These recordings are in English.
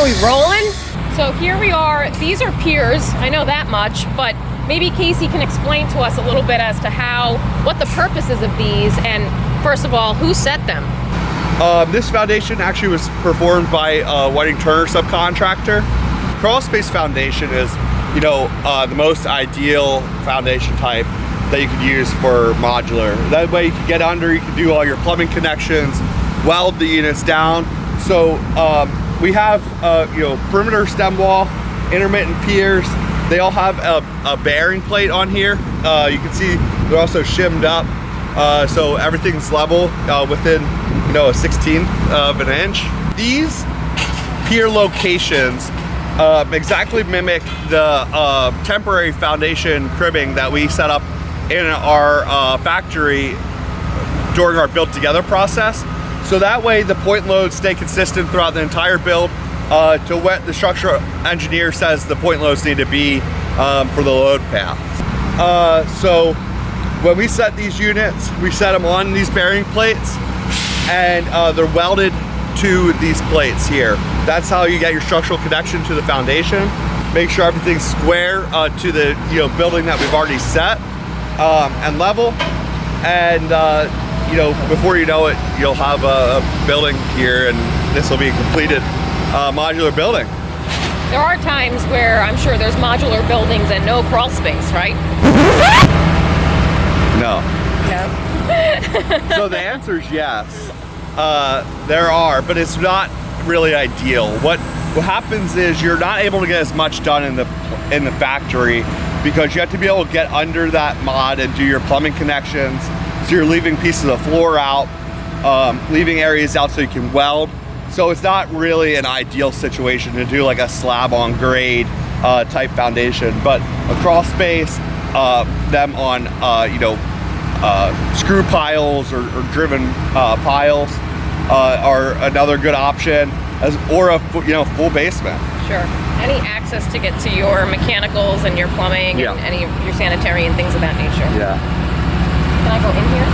Are we rolling? So here we are. These are piers. I know that much, but maybe Casey can explain to us a little bit as to what the purposes of these, and first of all, who set them? This foundation actually was performed by Whiting Turner subcontractor. Crawl space foundation is, the most ideal foundation type that you could use for modular. That way you can get under, you can do all your plumbing connections, weld the units down. So we have, perimeter stem wall, intermittent piers. They all have a bearing plate on here. You can see they're also shimmed up. So everything's level within, a 16th of an inch. These pier locations exactly mimic the temporary foundation cribbing that we set up in our factory during our build together process. So that way the point loads stay consistent throughout the entire build to what the structural engineer says the point loads need to be for the load path. So when we set these units, we set them on these bearing plates, and they're welded to these plates here. That's how you get your structural connection to the foundation. Make sure everything's square to the building that we've already set and level. And before you know it, you'll have a building here, and this will be a completed modular building. There are times where I'm sure there's modular buildings and no crawl space, right? No. No. So the answer is yes. There are, but it's not really ideal. What happens is you're not able to get as much done in the factory because you have to be able to get under that mod and do your plumbing connections. So you're leaving pieces of floor out, leaving areas out so you can weld. So it's not really an ideal situation to do like a slab-on-grade type foundation, but a crawl space, them on screw piles or driven piles are another good option, or a full basement. Sure. Any access to get to your mechanicals and your plumbing and any of your sanitary and things of that nature. Yeah. Can I go in here?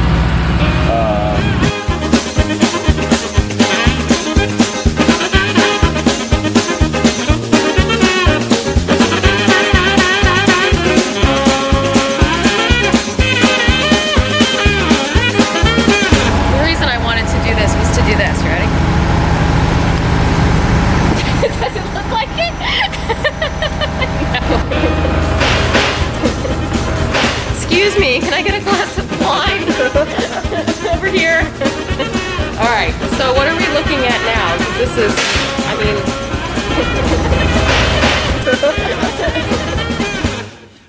The reason I wanted to do this was to do this. Ready? Does it look like it? No. Excuse me, can I get a glass of wine? Over here. All right, so what are we looking at now? This is,